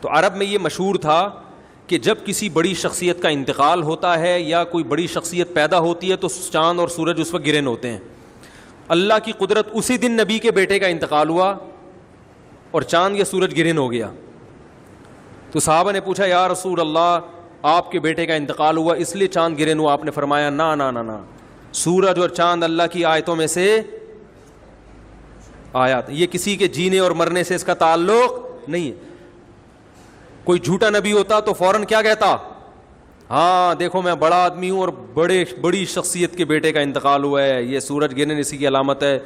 تو عرب میں یہ مشہور تھا کہ جب کسی بڑی شخصیت کا انتقال ہوتا ہے یا کوئی بڑی شخصیت پیدا ہوتی ہے تو چاند اور سورج اس وقت گرہن ہوتے ہیں. اللہ کی قدرت, اسی دن نبی کے بیٹے کا انتقال ہوا اور چاند یا سورج گرہن ہو گیا. تو صحابہ نے پوچھا یا رسول اللہ آپ کے بیٹے کا انتقال ہوا اس لیے چاند گرہن ہوا. آپ نے فرمایا نا نا نا نا, سورج اور چاند اللہ کی آیتوں میں سے آیات, یہ کسی کے جینے اور مرنے سے اس کا تعلق نہیں ہے. کوئی جھوٹا نبی ہوتا تو فوراً کیا کہتا, ہاں دیکھو میں بڑا آدمی ہوں اور بڑی شخصیت کے بیٹے کا انتقال ہوا ہے, یہ سورج گرہن اسی کی علامت ہے.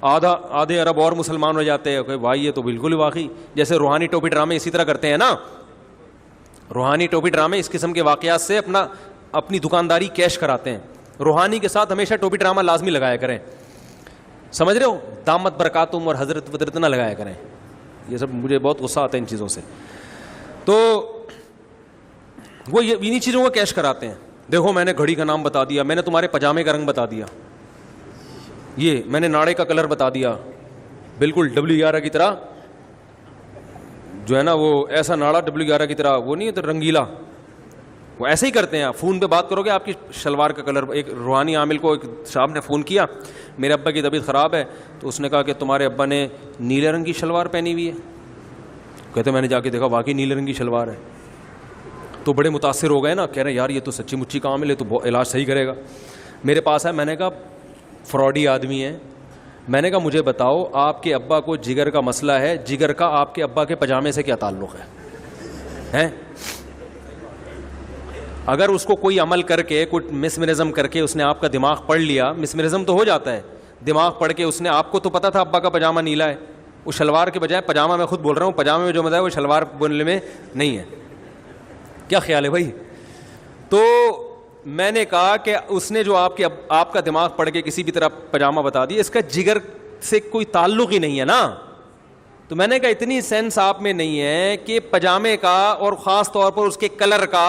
آدھے عرب اور مسلمان ہو جاتے ہیں کہ بھائی یہ تو بالکل ہی واقعی, جیسے روحانی ٹوپی ڈرامے اسی طرح کرتے ہیں نا. روحانی ٹوپی ڈرامے اس قسم کے واقعات سے اپنی دکانداری کیش کراتے ہیں. روحانی کے ساتھ ہمیشہ ٹوپی ڈرامہ لازمی لگایا کریں, سمجھ رہے ہو, دامت برکاتم اور حضرت ودرت نہ لگایا کریں. یہ سب مجھے بہت غصہ آتا ہے ان چیزوں سے. تو وہ انہی چیزوں کو کیش کراتے ہیں. دیکھو میں نے گھڑی کا نام بتا دیا, میں نے تمہارے پاجامے کا رنگ بتا دیا, یہ میں نے ناڑے کا کلر بتا دیا, بالکل W11 کی طرح جو ہے نا, وہ ایسا ناڑا W11 کی طرح, وہ نہیں ہے تو رنگیلا, وہ ایسے ہی کرتے ہیں. فون پہ بات کرو گے آپ کی شلوار کا کلر, ایک روحانی عامل کو ایک صاحب نے فون کیا, میرے ابا کی طبیعت خراب ہے, تو اس نے کہا کہ تمہارے ابا نے نیلے رنگ کی شلوار پہنی ہوئی ہے. کہتے میں نے جا کے دیکھا واقعی نیلے رنگ کی شلوار ہے. تو بڑے متاثر ہو گئے نا, کہہ رہے ہیں یار یہ تو سچی مچی کا عامل ہے, تو علاج صحیح کرے گا. میرے پاس ہے, میں نے کہا فراڈی آدمی ہے, میں نے کہا مجھے بتاؤ آپ کے ابا کو جگر کا مسئلہ ہے, جگر کا آپ کے ابا کے پاجامے سے کیا تعلق ہے؟ اگر اس کو کوئی عمل کر کے کوئی مسمرزم کر کے اس نے آپ کا دماغ پڑھ لیا, مسمرزم تو ہو جاتا ہے, دماغ پڑھ کے اس نے, آپ کو تو پتا تھا ابا کا پاجامہ نیلا ہے, اس شلوار کے بجائے پاجامہ, میں خود بول رہا ہوں پاجامے میں جو مزہ ہے وہ شلوار بننے میں نہیں ہے. کیا خیال ہے بھائی؟ تو میں نے کہا کہ اس نے جو آپ کا دماغ پڑھ کے کسی بھی طرح پاجامہ بتا دیا, اس کا جگر سے کوئی تعلق ہی نہیں ہے نا. تو میں نے کہا اتنی سینس آپ میں نہیں ہے کہ پاجامے کا اور خاص طور پر اس کے کلر کا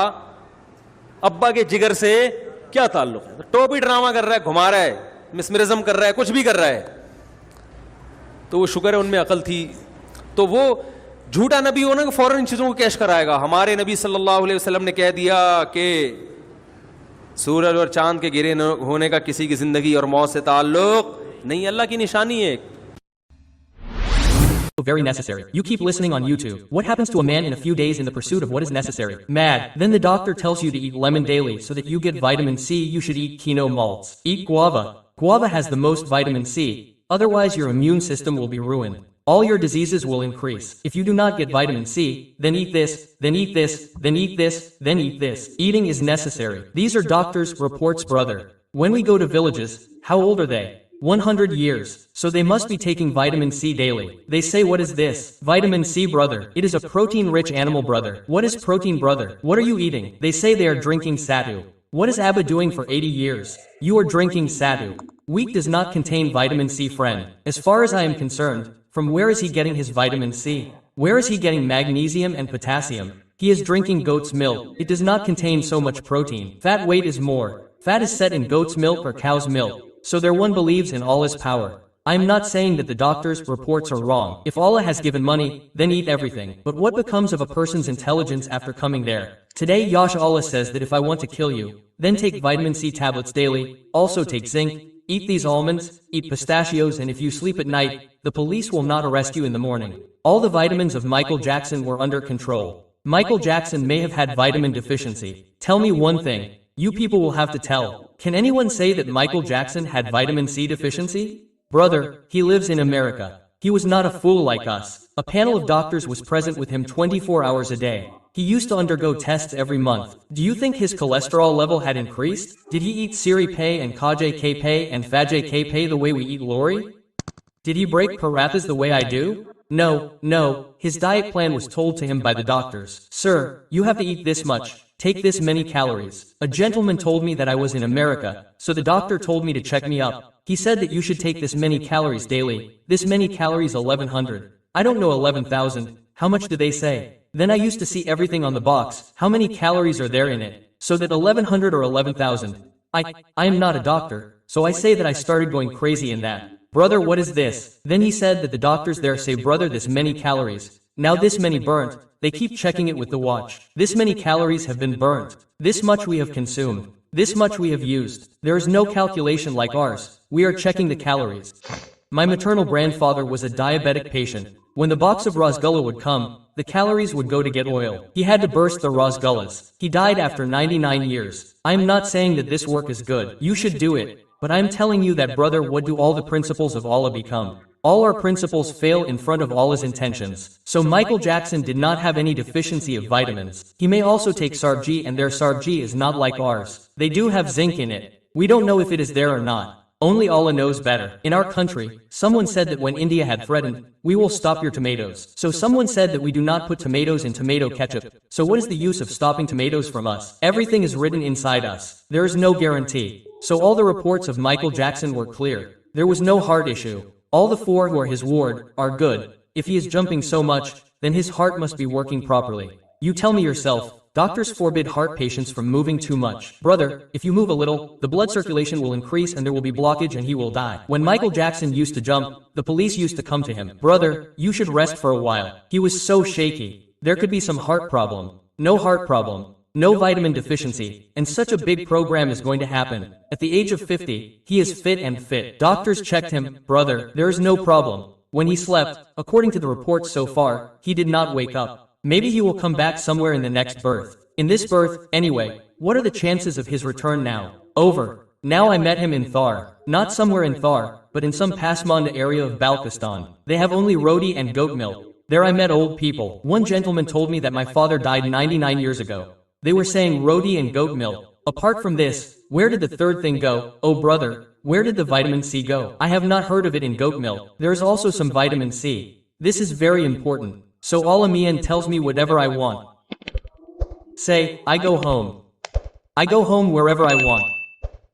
ابا کے جگر سے کیا تعلق ہے. ٹوپی ڈرامہ کر رہا ہے, گھما رہا ہے, مسمرزم کر رہا ہے, کچھ بھی کر رہا ہے. تو وہ شکر ہے ان میں عقل تھی. تو وہ جھوٹا نبی ہونا کہ فوراً ان چیزوں کو کیش کرائے گا. ہمارے نبی صلی اللہ علیہ وسلم نے کہہ دیا کہ سورج اور چاند کے گرے ہونے کا کسی کی زندگی اور موت سے تعلق نہیں, اللہ کی نشانی ہے. Very necessary. You keep listening on YouTube. What happens to a man in a few days in the pursuit of what is necessary? Mad. Then the doctor tells you to eat lemon daily so that you get vitamin C. You should eat quinoa malts. Eat guava. Guava has the most vitamin C. Otherwise your immune system will be ruined. All your diseases will increase. If you do not get vitamin C, then eat this, then eat this, then eat this, then eat this. Eating is necessary. These are doctors' reports, brother. When we go to villages, how old are they? 100 years. So they must be taking vitamin C daily. They say, what is this? Vitamin C, brother. It is a protein-rich animal, brother. What is protein, brother? What are you eating? They say they are drinking satu. What is Abba doing for 80 years? You are drinking satu. Wheat does not contain vitamin C, friend. As far as I am concerned, from where is he getting his vitamin C? Where is he getting magnesium and potassium? He is drinking goat's milk. It does not contain so much protein. Fat weight is more. Fat is set in goat's milk or cow's milk. So there one believes in Allah's power. I am not saying that the doctor's reports are wrong. If Allah has given money, then eat everything. But what becomes of a person's intelligence after coming there? Today Yash Allah says that if I want to kill you, then take vitamin C tablets daily, also take zinc, eat these almonds, eat pistachios, and if you sleep at night, the police will not arrest you in the morning. All the vitamins of Michael Jackson were under control. Michael Jackson may have had vitamin deficiency. Tell me one thing. You people will have to tell. Can anyone say that Michael Jackson had vitamin C deficiency? Brother, he lives in America. He was not a fool like us. A panel of doctors was present with him 24 hours a day. He used to undergo tests every month. Do you think his cholesterol level had increased? Did he eat Siri Pay and Kaje K Pay and Fajay K Pay the way we eat Lori? Did he break parathas the way I do? No. His diet plan was told to him by the doctors. Sir, you have to eat this much. Take this many calories. A gentleman told me that I was in America, so the doctor told me to check me up. He said that you should take this many calories daily. This many calories 1100. I don't know 11,000. How much do they say? Then I used to see everything on the box. How many calories are there in it? So that 1100 or 11,000. I am not a doctor, so I say that I started going crazy in that. Brother, what is this? Then he said that the doctors there say, brother, this many calories. Now this many burnt. They keep checking it with the watch. This many calories have been burnt. This much we have consumed. This much we have used. There is no calculation like ours. We are checking the calories. My maternal grandfather was a diabetic patient. When the box of rasgulla would come, the calories would go to get oil. He had to burst the rasgullas. He died after 99 years. I am not saying that this work is good. You should do it. But I am telling you that, brother, what do all the principles of Allah become? All our principles fail in front of Allah's intentions. So Michael Jackson did not have any deficiency of vitamins. He may also take sarji, and their sarji is not like ours. They do have zinc in it. We don't know if it is there or not. Only Allah knows better. In our country, someone said that when India had threatened, we will stop your tomatoes. So someone said that we do not put tomatoes in tomato ketchup. So what is the use of stopping tomatoes from us? Everything is written inside us. There is no guarantee. So all the reports of Michael Jackson were clear. There was no heart issue. All the four who are his ward are good. If he is jumping so much, then his heart must be working properly. You tell me yourself. Doctors forbid heart patients from moving too much. Brother, if you move a little, the blood circulation will increase and there will be blockage and he will die. When Michael Jackson used to jump, the police used to come to him. Brother, you should rest for a while. He was so shaky. There could be some heart problem. No heart problem. No vitamin deficiency. And such a big program is going to happen. At the age of 50, he is fit and fit. Doctors checked him. Brother, there is no problem. When he slept, according to the reports so far, he did not wake up. Maybe he will come back somewhere in the next birth. In this birth, anyway, what are the chances of his return now? Over. Now I met him in Thar. Not somewhere in Thar, but in some Pasmanda area of Balkistan. They have only roti and goat milk. There I met old people. One gentleman told me that my father died 99 years ago. They were saying roti and goat milk. Apart from this, where did the third thing go? Oh brother, where did the vitamin C go? I have not heard of it in goat milk. There is also some vitamin C. This is very important. So Allah Mian tells me whatever I want. Say, I go home. I go home wherever I want.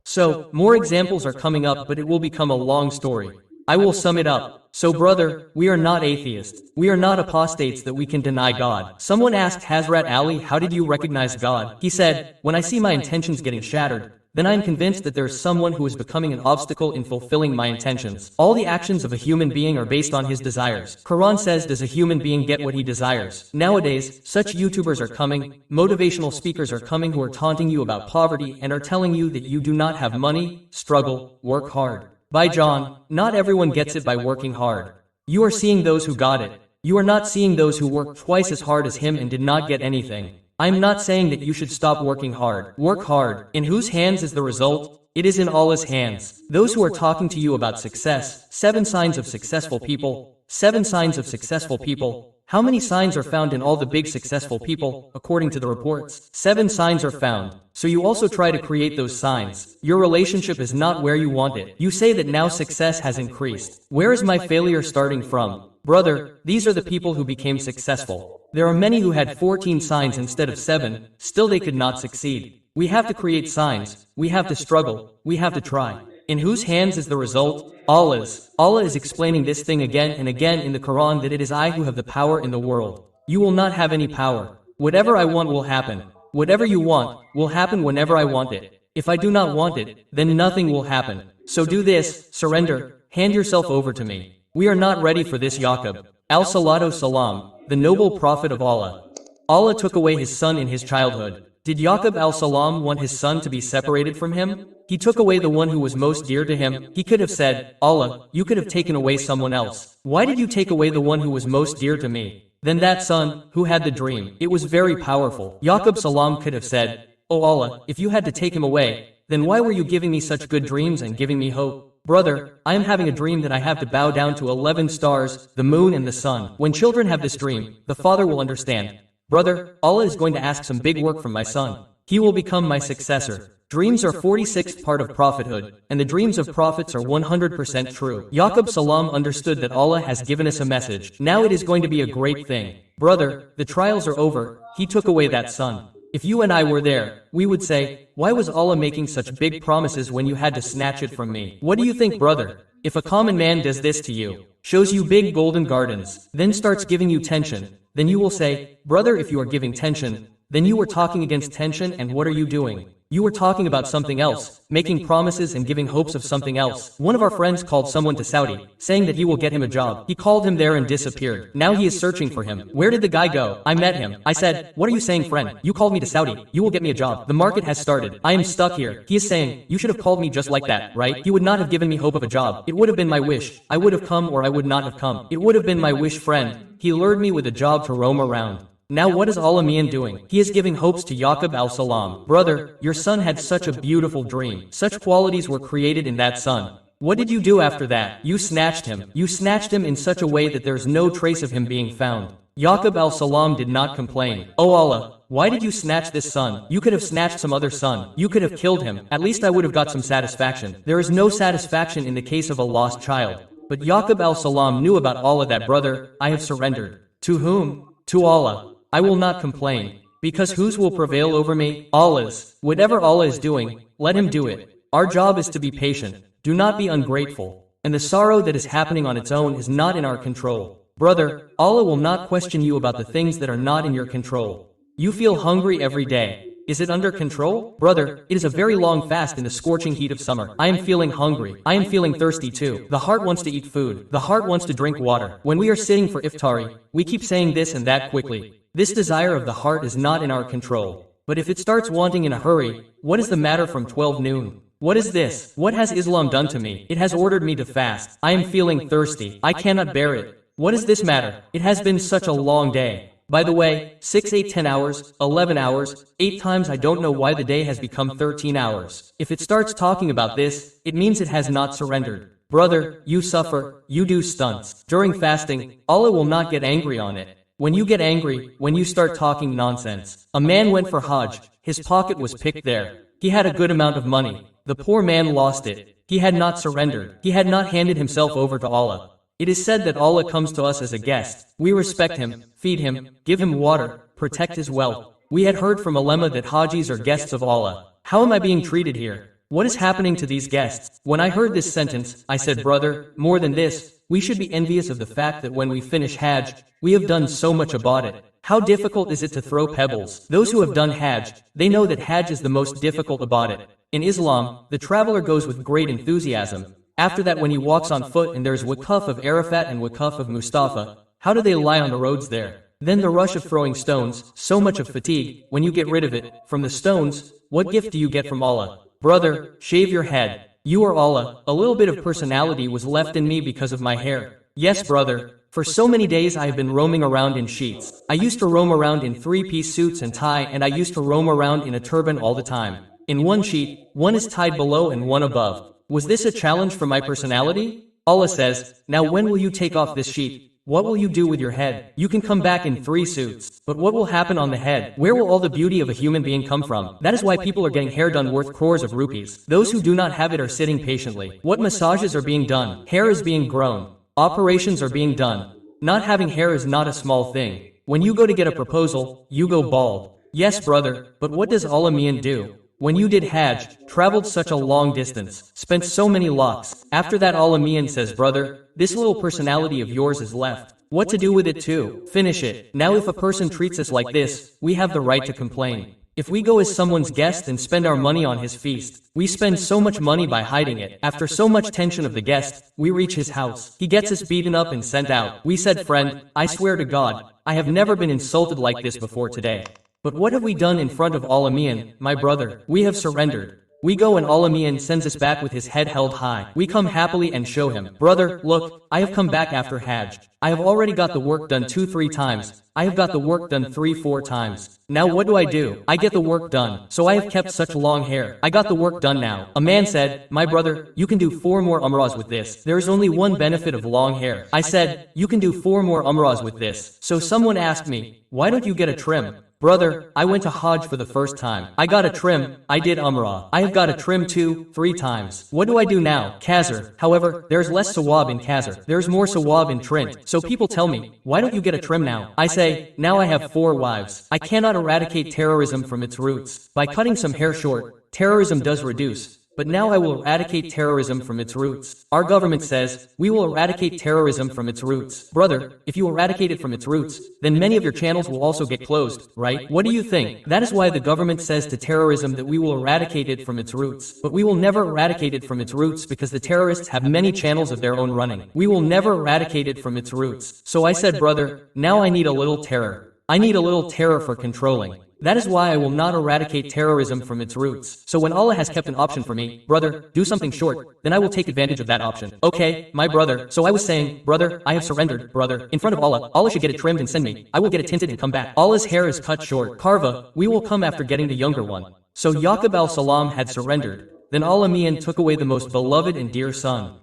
So, more examples are coming up, but it will become a long story. I will sum it up. So brother, we are not atheists. We are not apostates that we can deny God. Someone asked Hazrat Ali, how did you recognize God? He said, when I see my intentions getting shattered, then I am convinced that there is someone who is becoming an obstacle in fulfilling my intentions. All the actions of a human being are based on his desires. Quran says, does a human being get what he desires? Nowadays, such YouTubers are coming, motivational speakers are coming who are taunting you about poverty and are telling you that you do not have money, struggle, work hard. By John, not everyone gets it by working hard. You are seeing those who got it. You are not seeing those who worked twice as hard as him and did not get anything. I am not saying that you should stop working hard. Work hard. In whose hands is the result? It is in Allah's hands. Those who are talking to you about success, 7 signs of successful people, 7 signs of successful people. How many signs are found in all the big successful people, according to the reports? 7 signs are found. So you also try to create those signs. Your relationship is not where you want it. You say that now success has increased. Where is my failure starting from? Brother, these are the people who became successful. There are many who had 14 signs instead of 7, still they could not succeed. We have to create signs, we have to struggle, we have to try. In whose hands is the result? Allah's. Allah is explaining this thing again and again in the Quran that it is I who have the power in the world. You will not have any power. Whatever I want will happen. Whatever you want will happen whenever I want it. If I do not want it, then nothing will happen. So do this, surrender, hand yourself over to me. We are not ready for this. Yaqub al-Salatu Salam, the noble prophet of Allah. Allah took away his son in his childhood. Did Yaqub al-Salam want his son to be separated from him? He took away the one who was most dear to him. He could have said, Allah, you could have taken away someone else. Why did you take away the one who was most dear to me? Then that son, who had the dream, it was very powerful. Yaqub Salam could have said, Oh Allah, if you had to take him away, then why were you giving me such good dreams and giving me hope? Brother, I am having a dream that I have to bow down to 11 stars, the moon and the sun. When children have this dream, the father will understand. Brother, Allah is going to ask some big work from my son. He will become my successor. Dreams are 46th part of prophethood, and the dreams of prophets are 100% true. Yaqub Salam understood that Allah has given us a message. Now it is going to be a great thing. Brother, the trials are over. He took away that son. If you and I were there, we would say, why was Allah making such big promises when you had to snatch it from me? What do you think, brother? If a common man does this to you, shows you big golden gardens, then starts giving you tension, then you will say, brother, if you are giving tension, then you were talking against tension and what are you doing? You were talking about something else, making promises and giving hopes of something else. One of our friends called someone to Saudi, saying that he will get him a job. He called him there and disappeared. Now he is searching for him. Where did the guy go? I met him. I said, what are you saying, friend? You called me to Saudi. You will get me a job. The market has started. I am stuck here. He is saying, you should have called me just like that, right? You would not have given me hope of a job. It would have been my wish. I would have come or I would not have come. It would have been my wish, friend. He lured me with a job to roam around. Now what is Al-Amin doing? He is giving hopes to Yaqub al-Salam. Brother, your son had such a beautiful dream. Such qualities were created in that son. What did you do after that? You snatched him. You snatched him in such a way that there's no trace of him being found. Yaqub al-Salam did not complain. Oh Allah, why did you snatch this son? You could have snatched some other son. You could have killed him. At least I would have got some satisfaction. There is no satisfaction in the case of a lost child. But Yaqub al-Salam knew about Allah that brother, I have surrendered. To whom? To Allah. I will not complain. Because whose will prevail over me? Allah's. Whatever Allah is doing, let him do it. Our job is to be patient. Do not be ungrateful. And the sorrow that is happening on its own is not in our control. Brother, Allah will not question you about the things that are not in your control. You feel hungry every day. Is it under control? Brother, it is a very long fast in the scorching heat of summer. I am feeling hungry. I am feeling thirsty too. The heart wants to eat food. The heart wants to drink water. When we are sitting for iftari, we keep saying this and that quickly. This desire of the heart is not in our control. But if it starts wanting in a hurry, what is the matter from 12 noon? What is this? What has Islam done to me? It has ordered me to fast. I am feeling thirsty. I cannot bear it. What is this matter? It has been such a long day. By the way, 6, 8, 10 hours, 11 hours, 8 times I don't know why the day has become 13 hours. If it starts talking about this, it means it has not surrendered. Brother, you suffer, you do stunts. During fasting, Allah will not get angry on it. When you get angry, when you start talking nonsense. A man went for Hajj, his pocket was picked there. He had a good amount of money. The poor man lost it. He had not surrendered. He had not handed himself over to Allah. It is said that Allah comes to us as a guest. We respect him, feed him, give him water, protect his wealth. We had heard from ulema that Hajis are guests of Allah. How am I being treated here? What is happening to these guests? When I heard this sentence, I said, brother, more than this, we should be envious of the fact that when we finish Hajj, we have done so much about it. How difficult is it to throw pebbles? Those who have done Hajj, they know that Hajj is the most difficult about it. In Islam, the traveler goes with great enthusiasm. After that, when he walks on foot and there's waqf of Arafat and waqf of Mustafa, how do they lie on the roads there? Then the rush of throwing stones, so much of fatigue, when you get rid of it, from the stones, what gift do you get from Allah? Brother, shave your head. You are Allah. A little bit of personality was left in me because of my hair. Yes, brother. For so many days I have been roaming around in sheets. I used to roam around in 3-piece suits and tie, and I used to roam around in a turban all the time. In one sheet, one is tied below and one above. Was this a challenge for my personality? Allah says, now when will you take off this sheet? What will you do with your head? You can come back in 3 suits. But what will happen on the head? Where will all the beauty of a human being come from? That is why people are getting hair done worth crores of rupees. Those who do not have it are sitting patiently. What massages are being done? Hair is being grown. Operations are being done. Not having hair is not a small thing. When you go to get a proposal, you go bald. Yes, brother, but what does Al-Amin do? When you did Hajj, traveled such a long distance, spent so many locks, after that Al-Amin says, brother, this little personality of yours is left. What to do with it too? Finish it. Now if a person treats us like this, we have the right to complain. If we go as someone's guest and spend our money on his feast, we spend so much money by hiding it. After so much tension of the guest, we reach his house. He gets us beaten up and sent out. We said, friend, I swear to God, I have never been insulted like this before today. But what have we done in front of Al-Amin, my brother? We have surrendered. We go and Al-Amin sends us back with his head held high. We come happily and show him, brother, look, I have come back after Hajj. I have already got the work done 2-3 times. I have got the work done 3-4 times. Now what do? I get the work done. So I have kept such long hair. I got the work done now. A man said, my brother, you can do 4 more umrahs with this. There is only one benefit of long hair. I said, you can do 4 more umrahs with this. So someone asked me, why don't you get a trim? Brother, I went to Hajj for the first time. I got a trim, I did Umrah. I have got a trim 2-3 times. What do I do now? Qasr. However, there's less sawab in Qasr. There's more sawab in Trint. So people tell me, why don't you get a trim now? I say, now I have 4 wives. I cannot eradicate terrorism from its roots. By cutting some hair short, terrorism does reduce. But now I will eradicate terrorism from its roots. Our government says, we will eradicate terrorism from its roots. Brother, if you eradicate it from its roots, then many of your channels will also get closed, right? What do you think? That is why the government says to terrorism that we will eradicate it from its roots. But we will never eradicate it from its roots because the terrorists have many channels of their own running. We will never eradicate it from its roots. So I said, brother, now I need a little terror. I need a little terror for controlling. That is why I will not eradicate terrorism from its roots. So when Allah has kept an option for me, brother, do something short, then I will take advantage of that option. Okay, my brother. So I was saying, brother, I have surrendered, brother, in front of Allah. Allah should get it trimmed and send me. I will get it tinted and come back. Allah's hair is cut short. Karva, we will come after getting the younger one. So Yaqub al-Salam had surrendered. Then Allah Mian took away the most beloved and dear son.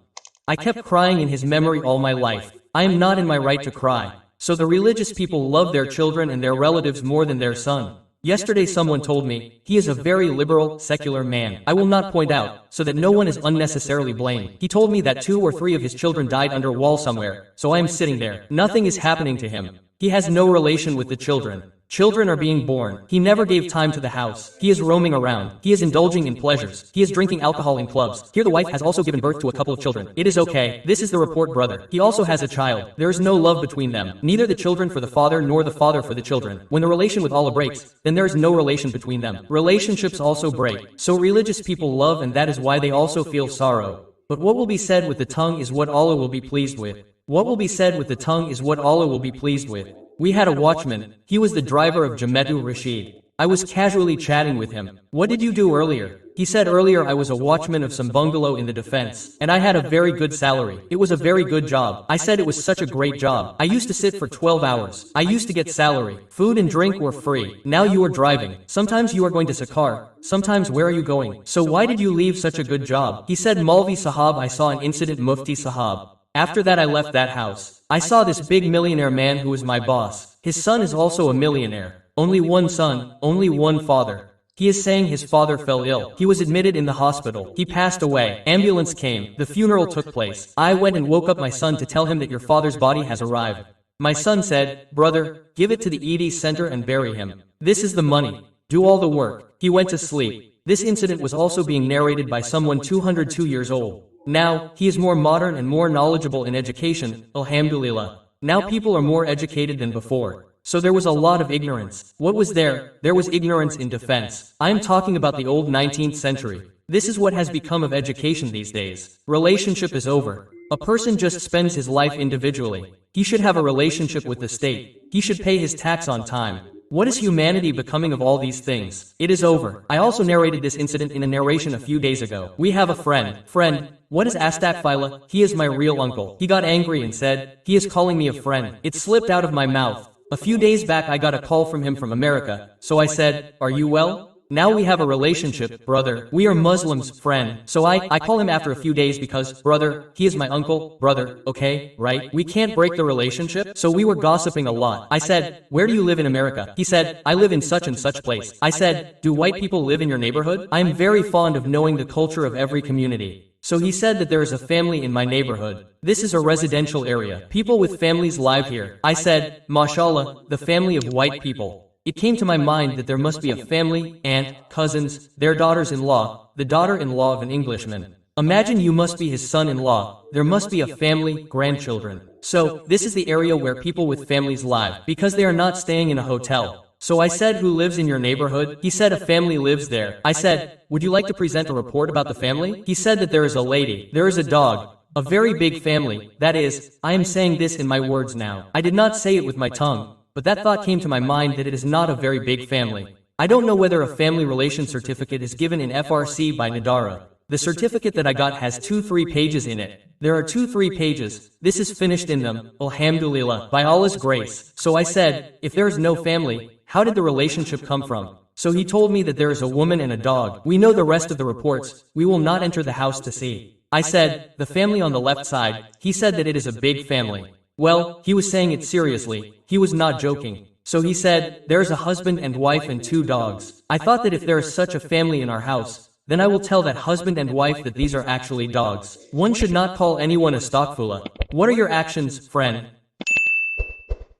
I kept crying in his memory all my life. I am not in my right to cry. So the religious people love their children and their relatives more than their son. Yesterday someone told me, he is a very liberal, secular man. I will not point out, so that no one is unnecessarily blamed. He told me that 2 or 3 of his children died under wall somewhere, so I am sitting there. Nothing is happening to him. He has no relation with the children. Children are being born. He never gave time to the house. He is roaming around. He is indulging in pleasures. He is drinking alcohol in clubs. Here the wife has also given birth to a couple of children. It is okay. This is the report, brother. He also has a child. There is no love between them. Neither the children for the father nor the father for the children. When the relation with Allah breaks, then there is no relation between them. Relationships also break. So religious people love, and that is why they also feel sorrow. But what will be said with the tongue is what Allah will be pleased with. What will be said with the tongue is what Allah will be pleased with. We had a watchman. He was the driver of Jametu Rashid. I was casually chatting with him. What did you do earlier? He said earlier I was a watchman of some bungalow in the defense. And I had a very good salary. It was a very good job. I said it was such a great job. I used to sit for 12 hours. I used to get salary. Food and drink were free. Now you are driving. Sometimes you are going to Sakar. Sometimes where are you going? So why did you leave such a good job? He said, Maulvi Sahab, I saw an incident, Mufti Sahab. After that I left that house. I saw this big millionaire man who was my boss. His son is also a millionaire. Only one son, only one father. He is saying his father fell ill. He was admitted in the hospital. He passed away. Ambulance came. The funeral took place. I went and woke up my son to tell him that your father's body has arrived. My son said, brother, give it to the ED center and bury him. This is the money. Do all the work. He went to sleep. This incident was also being narrated by someone 202 years old. Now, he is more modern and more knowledgeable in education, alhamdulillah. Now people are more educated than before. So there was a lot of ignorance. What was there? There was ignorance in defense. I am talking about the old 19th century. This is what has become of education these days. Relationship is over. A person just spends his life individually. He should have a relationship with the state. He should pay his tax on time. What is humanity becoming of all these things? It is over. I also narrated this incident in a narration a few days ago. We have a friend. Friend, what is Astakfila? He is my real uncle. He got angry and said, he is calling me a friend. It slipped out of my mouth. A few days back I got a call from him from America. So I said, are you well? Now we have a relationship, brother. We are Muslims, friend. So I call him after a few days because, brother, he is my uncle, brother, okay, right? We can't break the relationship. So we were gossiping a lot. I said, where do you live in America? He said, I live in such and such place. I said, do white people live in your neighborhood? I am very fond of knowing the culture of every community. So he said that there is a family in my neighborhood. This is a residential area. People with families live here. I said, mashallah, the family of white people. It came to my mind that there must be a family, aunt, cousins, their daughters-in-law, the daughter-in-law of an Englishman. Imagine you must be his son-in-law. There must be a family, grandchildren. So, this is the area where people with families live, because they are not staying in a hotel. So I said, who lives in your neighborhood? He said a family lives there. I said, would you like to present a report about the family? He said that there is a lady, there is a dog, a very big family. That is, I am saying this in my words now. I did not say it with my tongue. But that thought came to my mind that it is not a very big family. I don't know whether a family relation certificate is given in FRC by Nadara. The certificate that I got has 2-3 pages in it. There are 2-3 pages. This is finished in them, alhamdulillah, by Allah's grace. So I said, if there is no family, how did the relationship come from? So he told me that there is a woman and a dog. We know the rest of the reports. We will not enter the house to see. I said, the family on the left side. He said that it is a big family. Well, he was saying it seriously. He was not joking. So he said, there's a husband and wife and 2 dogs. I thought that if there is such a family in our house, then I will tell that husband and wife that these are actually dogs. One should not call anyone a stockfula. What are your actions, friend?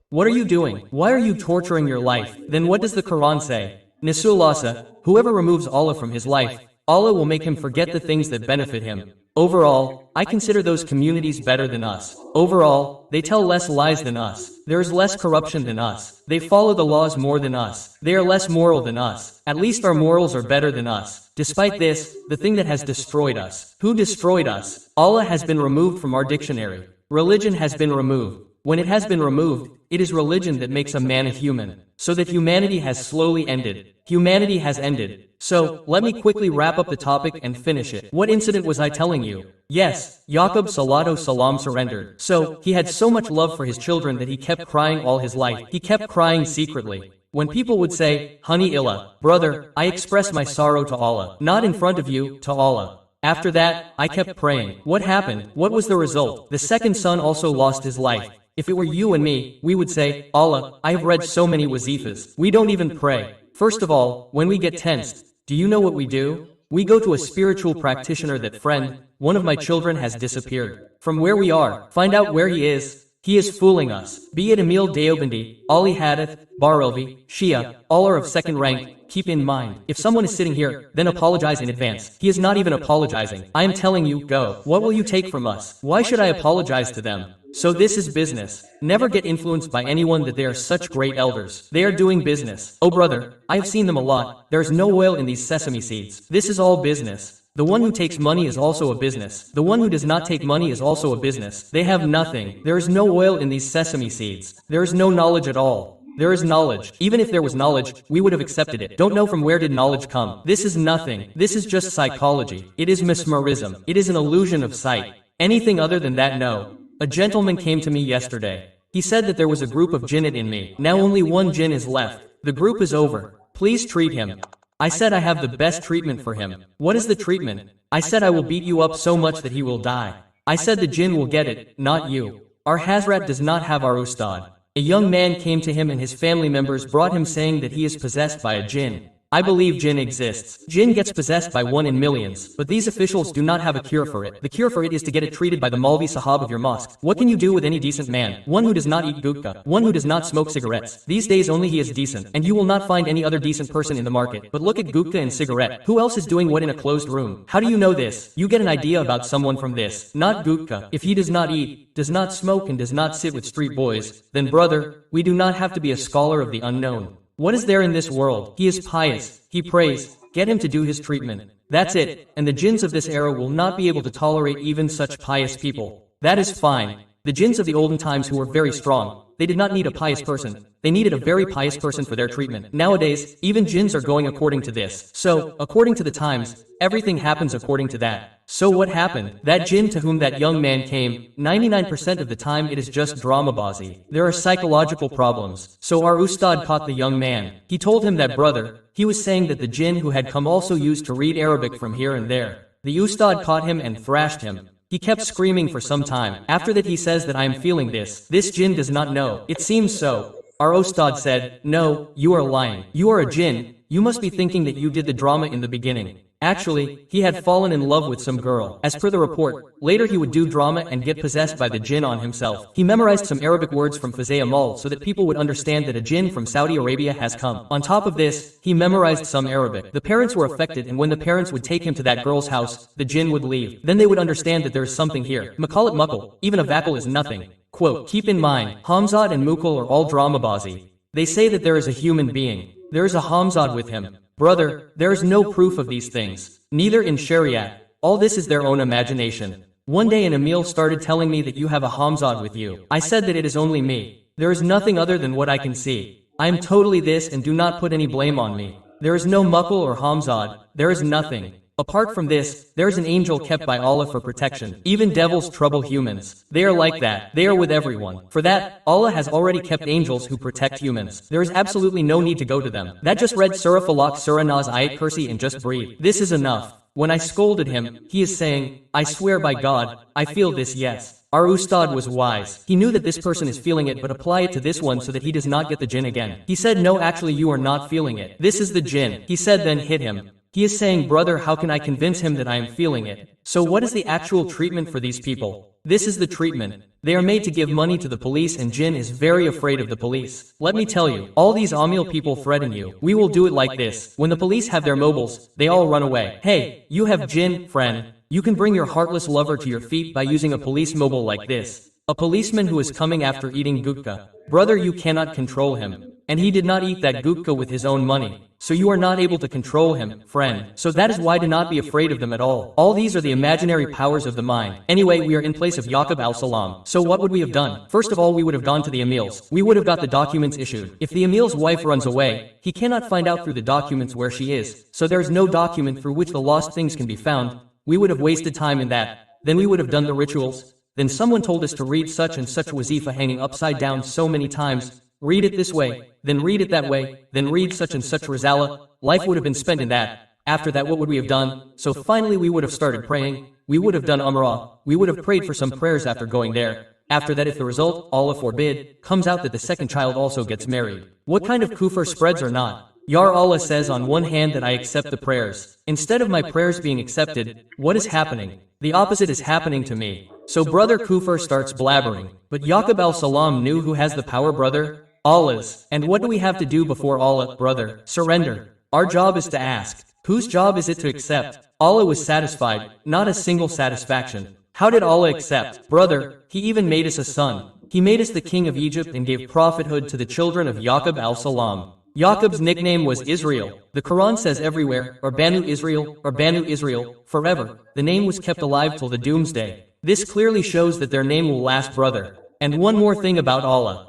What are you doing? Why are you torturing your life? Then what does the Quran say? Nisullasa, whoever removes Allah from his life, Allah will make him forget the things that benefit him. Overall, I consider those communities better than us. Overall, they tell less lies than us. There is less corruption than us. They follow the laws more than us. They are less moral than us. At least our morals are better than us. Despite this, the thing that has destroyed us. Who destroyed us? Allah has been removed from our dictionary. Religion has been removed. When it has been removed, it is religion that makes a man a human. So that humanity has slowly ended. Humanity has ended. So, let me quickly wrap up the topic and finish it. What incident was I telling you? Yes, Yaqub Salatu Salam surrendered. So, he had so much love for his children that he kept crying all his life. He kept crying secretly. When people would say, Honey Illa, brother, I express my sorrow to Allah. Not in front of you, to Allah. After that, I kept praying. What happened? What was the result? The second son also lost his life. If it were you and me, we would say, Allah, I have read so many wazifas. We don't even pray. First of all, when we get tensed, do you know what we do? We go to a spiritual practitioner that friend, one of my children has disappeared. From where we are, find out where he is. He is fooling us. Be it Emil Deobandi, Ali Hadith, Barelvi, Shia, all are of second rank. Keep in mind, if someone is sitting here, then apologize in advance. He is not even apologizing. I am telling you, go. What will you take from us? Why should I apologize to them? So this is business. Never get influenced by anyone that they are such great elders. They are doing business. Oh brother, I have seen them a lot. There is no oil in these sesame seeds. This is all business. The one who takes money is also a business. The one who does not take money is also a business. They have nothing. There is no oil in these sesame seeds. There is no knowledge at all. There is knowledge. Even if there was knowledge, we would have accepted it. Don't know from where did knowledge come. This is nothing. This is just psychology. It is mesmerism. It is an illusion of sight. Anything other than that, no. A gentleman came to me yesterday. He said that there was a group of jinnat in me. Now only one jinn is left. The group is over. Please treat him. I said I have the best treatment for him. What is the treatment? I said I will beat you up so much that he will die. I said the jinn will get it, not you. Our Hazrat does not have our ustad. A young man came to him and his family members brought him saying that he is possessed by a jinn. I believe jinn exists. Jinn gets possessed by one in millions, but these officials do not have a cure for it. The cure for it is to get it treated by the Maulvi Sahab of your mosque. What can you do with any decent man? One who does not eat gutka, one who does not smoke cigarettes. These days only he is decent, and you will not find any other decent person in the market. But look at gutka and cigarette. Who else is doing what in a closed room? How do you know this? You get an idea about someone from this. Not gutka. If he does not eat, does not smoke and does not sit with street boys, then brother, we do not have to be a scholar of the unknown. What is there in this world? He is pious. He prays. Get him to do his treatment. That's it. And the jinns of this era will not be able to tolerate even such pious people. That is fine. The jinns of the olden times who were very strong, they did not need a pious person. They needed a very pious person for their treatment. Nowadays, even jinns are going according to this. So, according to the times, everything happens according to that. So what happened? That jinn to whom that young man came, 99% of the time it is just dramabazi. There are psychological problems. So our ustad caught the young man. He told him that brother, he was saying that the jinn who had come also used to read Arabic from here and there. The ustad caught him and thrashed him. He kept screaming for some time. After that he says that I am feeling this. This jinn does not know. It seems so. Our ustad said, no, you are lying. You are a jinn. You must be thinking that you did the drama in the beginning. Actually, he had fallen in love with some girl. As per the report, later he would do drama and get possessed by the jinn on himself. He memorized some Arabic words from Fazay Amal so that people would understand that a jinn from Saudi Arabia has come. On top of this, he memorized some Arabic. The parents were affected, and when the parents would take him to that girl's house, the jinn would leave. Then they would understand that there is something here. Makalat Mukal, even a vakal is nothing. Quote, keep in mind, Hamzad and Mukal are all dramabazi. They say that there is a human being. There is a Hamzad with him. Brother, there is no proof of these things. Neither in Shariat. All this is their own imagination. One day an Emil started telling me that you have a Hamzad with you. I said that it is only me. There is nothing other than what I can see. I am totally this and do not put any blame on me. There is no Mukal or Hamzad. There is nothing. Apart from this, there is an angel kept by Allah for protection. Even devils trouble humans. They are like that. They are with everyone. For that, Allah has already kept angels who protect humans. There is absolutely no need to go to them. That just read Surah Falaq, Surah Nas, Ayat Kursi and just breathe. This is enough. When I scolded him, he is saying, I swear by God, I feel this, yes. Our ustad was wise. He knew that this person is feeling it, but apply it to this one so that he does not get the jinn again. He said, no, actually you are not feeling it. This is the jinn. He said, then hit him. He is saying, brother, how can I convince him that I am feeling it? So what is the actual treatment for these people? This is the treatment. They are made to give money to the police, and jinn is very afraid of the police. Let me tell you, all these Amil people threaten you. We will do it like this. When the police have their mobiles, they all run away. Hey, you have jinn, friend. You can bring your heartless lover to your feet by using a police mobile like this. A policeman who is coming after eating gutka. Brother, you cannot control him. And he did not eat that gutka with his own money. So you are not able to control him, friend. So that is why do not be afraid of them at all. All these are the imaginary powers of the mind. Anyway, we are in place of Yaqub al-Salam. So what would we have done? First of all, we would have gone to the Emils. We would have got the documents issued. If the Emil's wife runs away, he cannot find out through the documents where she is. So there is no document through which the lost things can be found. We would have wasted time in that. Then we would have done the rituals. Then someone told us to read such and such wazifa hanging upside down so many times. Read it this way, then read it that way, then read such and such risala. Life would have been spent in that. After that, what would we have done? So finally we would have started praying. We would have done umrah. We would have prayed for some prayers after going there. After that, if the result, Allah forbid, comes out that the second child also gets married, what kind of kufr spreads or not? Yar Allah says on one hand that I accept the prayers. Instead of my prayers being accepted, what is happening? The opposite is happening to me. So brother Kufr starts blabbering. But Yaqub al-Salam knew who has the power, brother? Allah's. And what do we have to do before Allah, brother? Surrender. Our job is to ask. Whose job is it to accept? Allah was satisfied, not a single satisfaction. How did Allah accept? Brother, He even made us a son. He made us the king of Egypt and gave prophethood to the children of Yaqub al-Salam. Yaqub's nickname was Israel. The Quran says everywhere, or Banu Israel, forever. The name was kept alive till the doomsday. This clearly shows that their name will last, brother. And one more thing about Allah.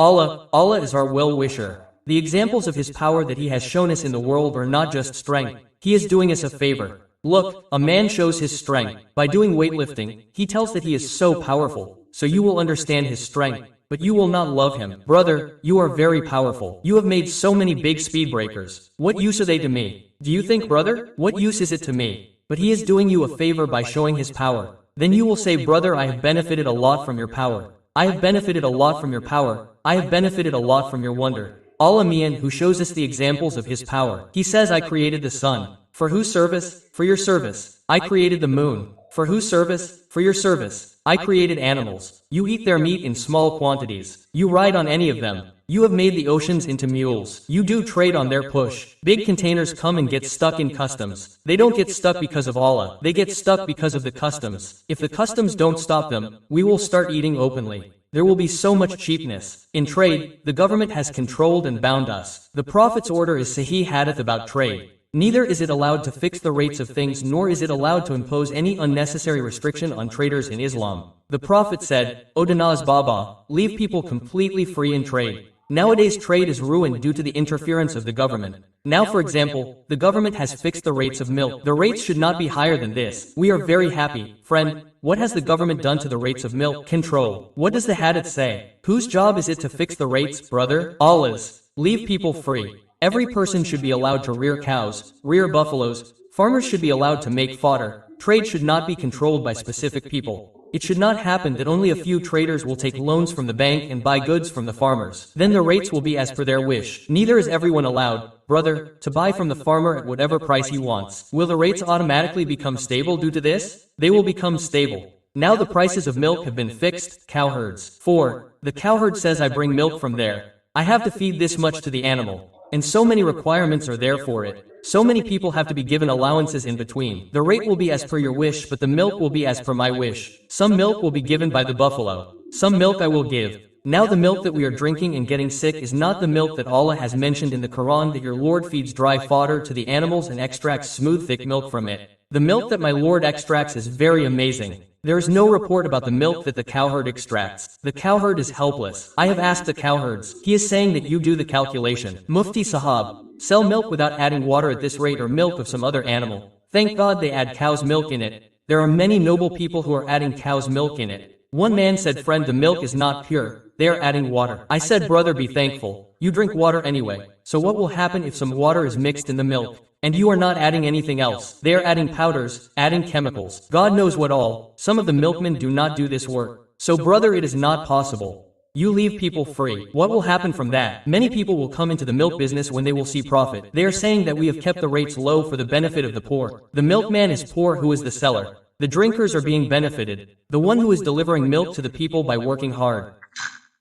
Allah is our well-wisher. The examples of His power that He has shown us in the world are not just strength. He is doing us a favor. Look, a man shows his strength. By doing weightlifting, he tells that he is so powerful. So you will understand his strength. But you will not love him. Brother, you are very powerful. You have made so many big speed breakers. What use are they to me? Do you think, brother? What use is it to me? But he is doing you a favor by showing his power. Then you will say, brother, I have benefited a lot from your power. I have benefited a lot from your power. I have benefited a lot from your wonder. Allah Mian, who shows us the examples of His power. He says, I created the sun. For whose service? For your service. I created the moon. For whose service? For your service. I created animals. You eat their meat in small quantities. You ride on any of them. You have made the oceans into mules. You do trade on their push. Big containers come and get stuck in customs. They don't get stuck because of Allah. They get stuck because of the customs. If the customs don't stop them, we will start eating openly. There will be so much cheapness. In trade, the government has controlled and bound us. The Prophet's order is Sahih Hadith about trade. Neither is it allowed to fix the rates of things, nor is it allowed to impose any unnecessary restriction on traders in Islam. The Prophet said, O Danaz Baba, leave people completely free in trade. Nowadays trade is ruined due to the interference of the government. Now, for example, the government has fixed the rates of milk. The rates should not be higher than this. We are very happy. Friend, what has the government done to the rates of milk? Control. What does the hadith say? Whose job is it to fix the rates, brother? Allah's. Leave people free. Every person should be allowed to rear cows, rear buffaloes. Farmers should be allowed to make fodder. Trade should not be controlled by specific people. It should not happen that only a few traders will take loans from the bank and buy goods from the farmers. Then the rates will be as per their wish. Neither is everyone allowed, brother, to buy from the farmer at whatever price he wants. Will the rates automatically become stable due to this? They will become stable. Now the prices of milk have been fixed. Cowherds. 4. The cowherd says, I bring milk from there. I have to feed this much to the animal. And so many requirements are there for it. So many people have to be given allowances in between. The rate will be as per your wish, but the milk will be as per my wish. Some milk will be given by the buffalo. Some milk I will give. Now the milk that we are drinking and getting sick is not the milk that Allah has mentioned in the Quran, that your Lord feeds dry fodder to the animals and extracts smooth thick milk from it. The milk that my Lord extracts is very amazing. There is no report about the milk that the cowherd extracts. The cowherd is helpless. I have asked the cowherds. He is saying that you do the calculation. Mufti Sahab, sell milk without adding water at this rate, or milk of some other animal. Thank God they add cow's milk in it. There are many noble people who are adding cow's milk in it. One man said, friend, the milk is not pure. They are adding water. I said, brother, be thankful. You drink water anyway. So what will happen if some water is mixed in the milk? And you are not adding anything else. They are adding powders, adding chemicals. God knows what all. Some of the milkmen do not do this work. So brother, it is not possible. You leave people free. What will happen from that? Many people will come into the milk business when they will see profit. They are saying that we have kept the rates low for the benefit of the poor. The milkman is poor who is the seller. The drinkers are being benefited. The one who is delivering milk to the people by working hard.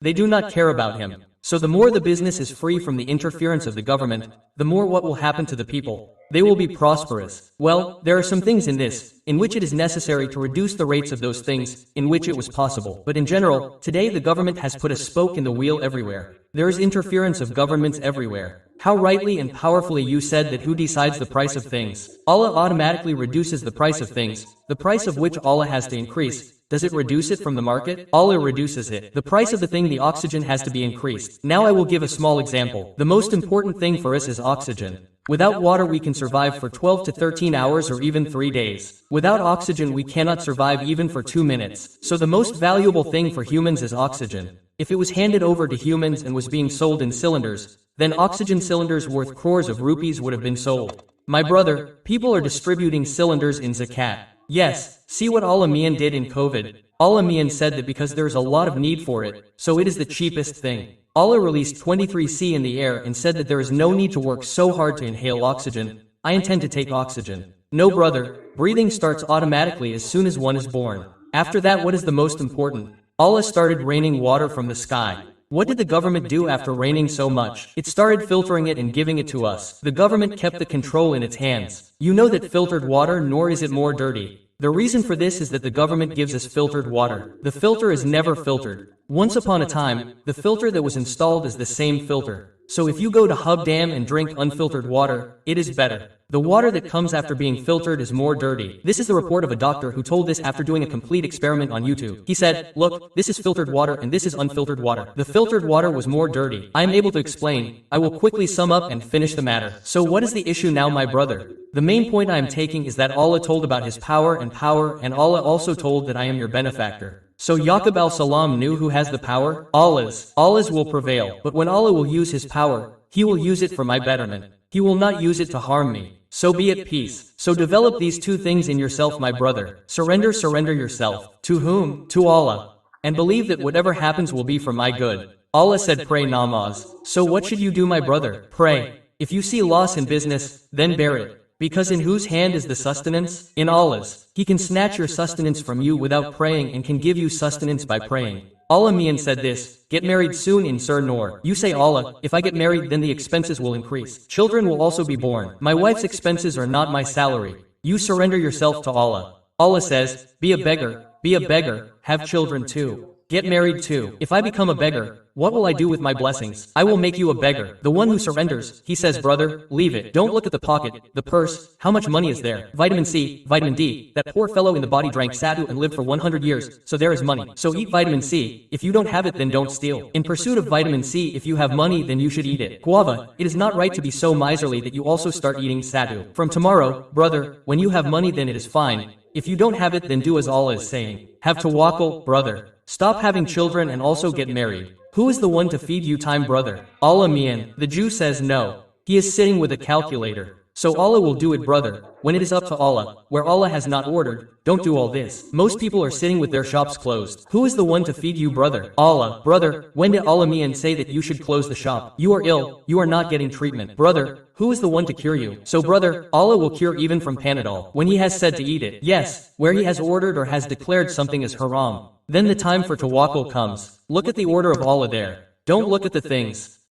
They do not care about him. So the more the business is free from the interference of the government, the more what will happen to the people. They will be prosperous. Well, there are some things in this, in which it is necessary to reduce the rates of those things, in which it was possible. But in general, today the government has put a spoke in the wheel everywhere. There is interference of governments everywhere. How rightly and powerfully you said that who decides the price of things? Allah automatically reduces the price of things, the price of which Allah has to increase. Does it reduce it from the market? Allah reduces it. The price of the thing, the oxygen, has to be increased. Now I will give a small example. The most important thing for us is oxygen. Without water we can survive for 12 to 13 hours or even 3 days. Without oxygen we cannot survive even for 2 minutes. So the most valuable thing for humans is oxygen. If it was handed over to humans and was being sold in cylinders, then oxygen cylinders worth crores of rupees would have been sold. My brother, people are distributing cylinders in zakat. Yes, see what Allah Mian did in COVID. Allah Mian said that because there is a lot of need for it, so it is the cheapest thing. Allah released 23C in the air and said that there is no need to work so hard to inhale oxygen. I intend to take oxygen. No brother, breathing starts automatically as soon as one is born. After that, what is the most important? Allah started raining water from the sky. What did the government do after raining so much? It started filtering it and giving it to us. The government kept the control in its hands. You know that filtered water, nor is it more dirty. The reason for this is that the government gives us filtered water. The filter is never filtered. Once upon a time, the filter that was installed is the same filter. So if you go to Hub Dam and drink unfiltered water, it is better. The water that comes after being filtered is more dirty. This is the report of a doctor who told this after doing a complete experiment on YouTube. He said, look, this is filtered water and this is unfiltered water. The filtered water was more dirty. I am able to explain. I will quickly sum up and finish the matter. So what is the issue now, my brother? The main point I am taking is that Allah told about His power, and Allah also told that I am your benefactor. So Yaqub al-Salam knew who has the power? Allah's will prevail. But when Allah will use His power, He will use it for my betterment. He will not use it to harm me. So be at peace. So develop these two things in yourself, my brother. Surrender yourself. To whom? To Allah. And believe that whatever happens will be for my good. Allah said pray namaz. So what should you do, my brother? Pray. If you see loss in business, then bear it. Because in whose hand is the sustenance? In Allah's. He can snatch your sustenance from you without praying and can give you sustenance by praying. Allah Mian said this, get married soon in Sir Noor. You say Allah, if I get married then the expenses will increase. Children will also be born. My wife's expenses are not my salary. You surrender yourself to Allah. Allah says, be a beggar, have children too. Get married too. If I become a beggar, what will I do with my blessings? I will make you a beggar. The one who surrenders, he says, brother, leave it. Don't look at the pocket, the purse, how much money is there? Vitamin C, vitamin D. That poor fellow in the body drank sadhu and lived for 100 years, so there is money. So eat vitamin C. If you don't have it, then don't steal. In pursuit of vitamin C, if you have money, then you should eat it. Guava, it is not right to be so miserly that you also start eating sadhu. From tomorrow, brother, when you have money, then it is fine. If you don't have it, then do as Allah is saying. Have tawakkul, brother. Stop having children and also get married. Who is the one to feed you time, brother? Allah Mian. The Jew says no. He is sitting with a calculator. So Allah will do it, brother. When it is up to Allah, where Allah has not ordered, don't do all this. Most people are sitting with their shops closed. Who is the one to feed you, brother? Allah. Brother, when did Allah Mian say that you should close the shop? You are ill, you are not getting treatment. Brother, who is the one to cure you? So brother, Allah will cure even from Panadol, when He has said to eat it. Yes, where He has ordered or has declared something is haram. Then the time for tawakkul comes. Look at the order of Allah there. Don't look at the things.